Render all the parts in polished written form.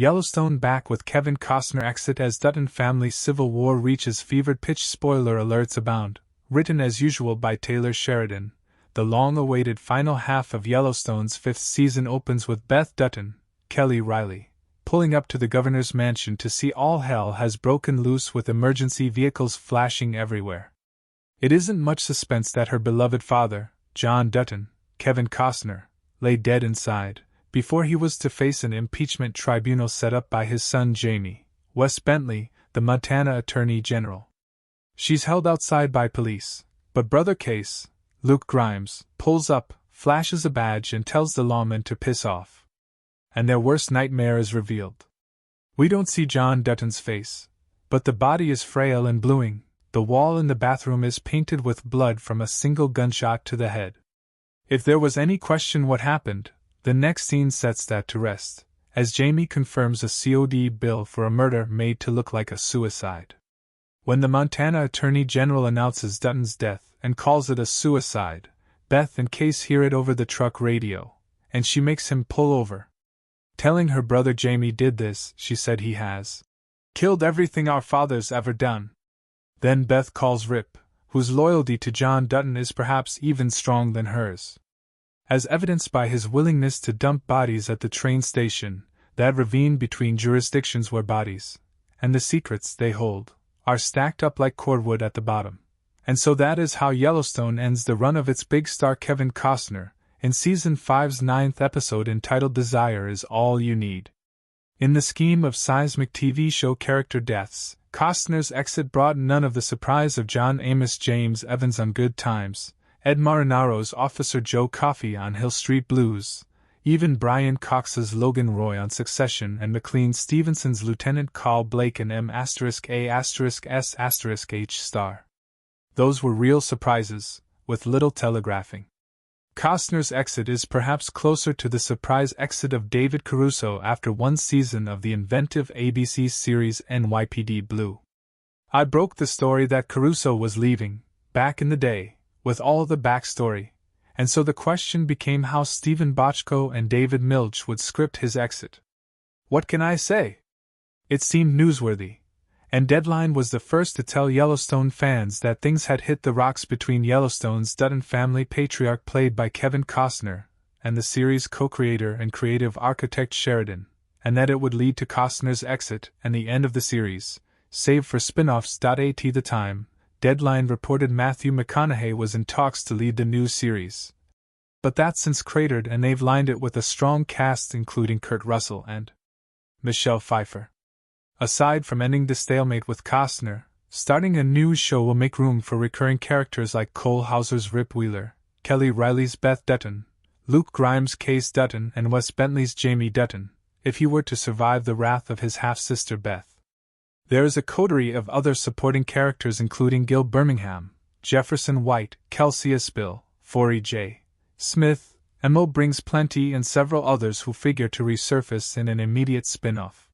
Yellowstone back with Kevin Costner exit as Dutton family civil war reaches fevered pitch. Spoiler alerts abound. Written as usual by Taylor Sheridan, the long-awaited final half of Yellowstone's 5th season opens with Beth Dutton, Kelly Reilly, pulling up to the governor's mansion to see all hell has broken loose with emergency vehicles flashing everywhere. It isn't much suspense that her beloved father, John Dutton, Kevin Costner, lay dead inside, before he was to face an impeachment tribunal set up by his son Jamie, Wes Bentley, the Montana Attorney General. She's held outside by police, but brother Case, Luke Grimes, pulls up, flashes a badge and tells the lawmen to piss off. And their worst nightmare is revealed. We don't see John Dutton's face, but the body is frail and bluing. The wall in the bathroom is painted with blood from a single gunshot to the head. If there was any question what happened, the next scene sets that to rest, as Jamie confirms a COD bill for a murder made to look like a suicide. When the Montana Attorney General announces Dutton's death and calls it a suicide, Beth and Case hear it over the truck radio, and she makes him pull over. Telling her brother Jamie did this, she said he has killed everything our father's ever done. Then Beth calls Rip, whose loyalty to John Dutton is perhaps even stronger than hers. As evidenced by his willingness to dump bodies at the train station, that ravine between jurisdictions where bodies, and the secrets they hold, are stacked up like cordwood at the bottom. And so that is how Yellowstone ends the run of its big star Kevin Costner, in Season 5's 9th episode entitled Desire is All You Need. In the scheme of seismic TV show character deaths, Costner's exit brought none of the surprise of John Amos James Evans on Good Times, Ed Marinaro's Officer Joe Coffey on Hill Street Blues, even Brian Cox's Logan Roy on Succession and McLean Stevenson's Lieutenant Carl Blake in M*A*S*S*H*. Those were real surprises, with little telegraphing. Costner's exit is perhaps closer to the surprise exit of David Caruso after one season of the inventive ABC series NYPD Blue. I broke the story that Caruso was leaving, back in the day, with all the backstory, and so the question became how Stephen Bochco and David Milch would script his exit. What can I say? It seemed newsworthy, and Deadline was the first to tell Yellowstone fans that things had hit the rocks between Yellowstone's Dutton family patriarch played by Kevin Costner and the series co-creator and creative architect Sheridan, and that it would lead to Costner's exit and the end of the series, save for spin-offs. At the time, Deadline reported Matthew McConaughey was in talks to lead the new series. But that's since cratered and they've lined it with a strong cast including Kurt Russell and Michelle Pfeiffer. Aside from ending the stalemate with Costner, starting a new show will make room for recurring characters like Cole Hauser's Rip Wheeler, Kelly Reilly's Beth Dutton, Luke Grimes' Case Dutton and Wes Bentley's Jamie Dutton, if he were to survive the wrath of his half-sister Beth. There is a coterie of other supporting characters including Gil Birmingham, Jefferson White, Kelsey Aspill, Forey J. Smith, Mo Brings Plenty and several others who figure to resurface in an immediate spin-off.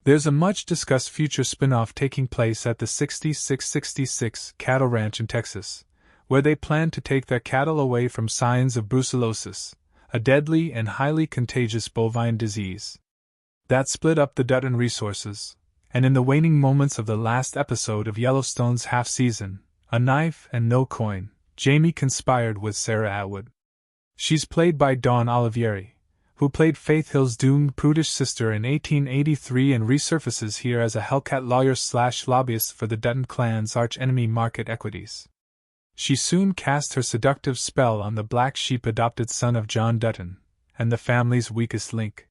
There's a much-discussed future spin-off taking place at the 6666 Cattle Ranch in Texas, where they plan to take their cattle away from signs of brucellosis, a deadly and highly contagious bovine disease. That split up the Dutton resources, and in the waning moments of the last episode of Yellowstone's half-season, A Knife and No Coin, Jamie conspired with Sarah Atwood. She's played by Dawn Olivieri, who played Faith Hill's doomed prudish sister in 1883 and resurfaces here as a Hellcat lawyer/lobbyist for the Dutton clan's arch-enemy Market Equities. She soon cast her seductive spell on the black sheep adopted son of John Dutton, and the family's weakest link.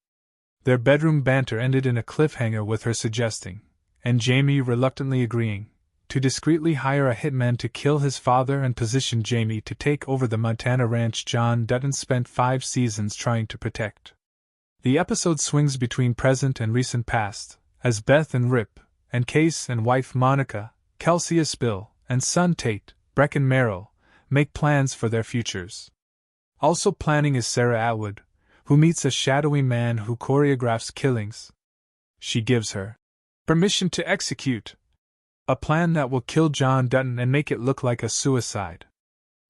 Their bedroom banter ended in a cliffhanger with her suggesting, and Jamie reluctantly agreeing, to discreetly hire a hitman to kill his father and position Jamie to take over the Montana ranch John Dutton spent 5 seasons trying to protect. The episode swings between present and recent past, as Beth and Rip, and Case and wife Monica, Kelsey Aspill, and son Tate, Brecken Merrill, make plans for their futures. Also planning is Sarah Atwood, who meets a shadowy man who choreographs killings. She gives her permission to execute a plan that will kill John Dutton and make it look like a suicide.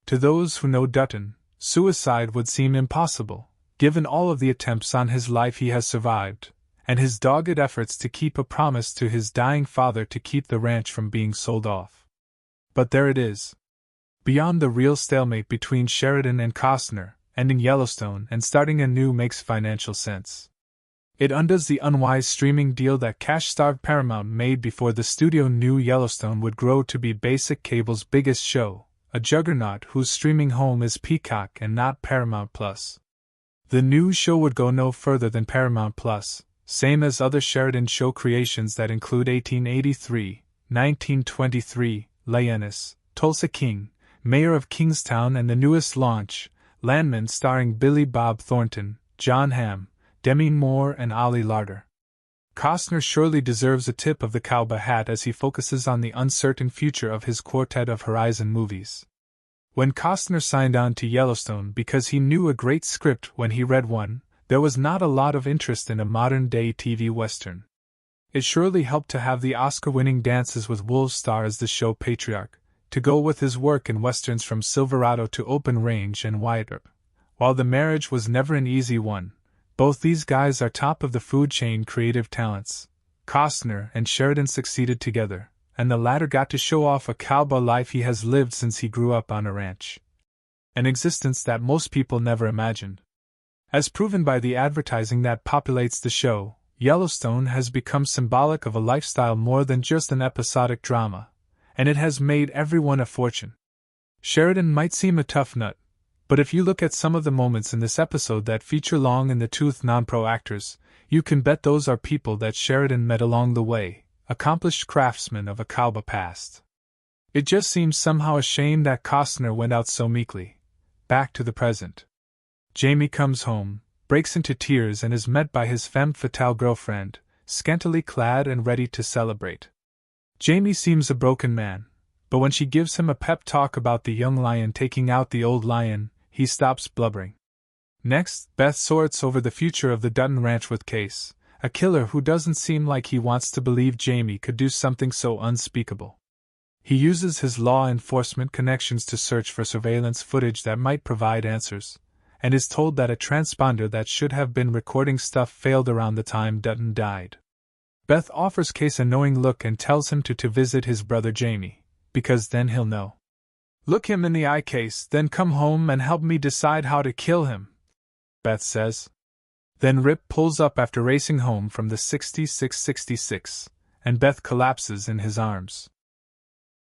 To those who know Dutton, suicide would seem impossible, given all of the attempts on his life he has survived, and his dogged efforts to keep a promise to his dying father to keep the ranch from being sold off. But there it is. Beyond the real stalemate between Sheridan and Costner, ending Yellowstone and starting anew makes financial sense. It undoes the unwise streaming deal that cash-starved Paramount made before the studio knew Yellowstone would grow to be basic cable's biggest show, a juggernaut whose streaming home is Peacock and not Paramount+. The new show would go no further than Paramount+, same as other Sheridan show creations that include 1883, 1923, Lioness, Tulsa King, Mayor of Kingstown, and the newest launch, Landman, starring Billy Bob Thornton, John Hamm, Demi Moore, and Ollie Larder. Costner surely deserves a tip of the cowboy hat as he focuses on the uncertain future of his quartet of Horizon movies. When Costner signed on to Yellowstone because he knew a great script when he read one, there was not a lot of interest in a modern-day TV Western. It surely helped to have the Oscar-winning Dances with Wolves star as the show patriarch, to go with his work in Westerns from Silverado to Open Range and Wyatt Earp. While the marriage was never an easy one, both these guys are top of the food chain creative talents. Costner and Sheridan succeeded together, and the latter got to show off a cowboy life he has lived since he grew up on a ranch. An existence that most people never imagined. As proven by the advertising that populates the show, Yellowstone has become symbolic of a lifestyle more than just an episodic drama, and it has made everyone a fortune. Sheridan might seem a tough nut, but if you look at some of the moments in this episode that feature long-in-the-tooth non-pro actors, you can bet those are people that Sheridan met along the way, accomplished craftsmen of a cowboy past. It just seems somehow a shame that Costner went out so meekly. Back to the present. Jamie comes home, breaks into tears, and is met by his femme fatale girlfriend, scantily clad and ready to celebrate. Jamie seems a broken man, but when she gives him a pep talk about the young lion taking out the old lion, he stops blubbering. Next, Beth sorts over the future of the Dutton Ranch with Case, a killer who doesn't seem like he wants to believe Jamie could do something so unspeakable. He uses his law enforcement connections to search for surveillance footage that might provide answers, and is told that a transponder that should have been recording stuff failed around the time Dutton died. Beth offers Case a knowing look and tells him to visit his brother Jamie, because then he'll know. "Look him in the eye, Case, then come home and help me decide how to kill him," Beth says. Then Rip pulls up after racing home from the 6666, and Beth collapses in his arms.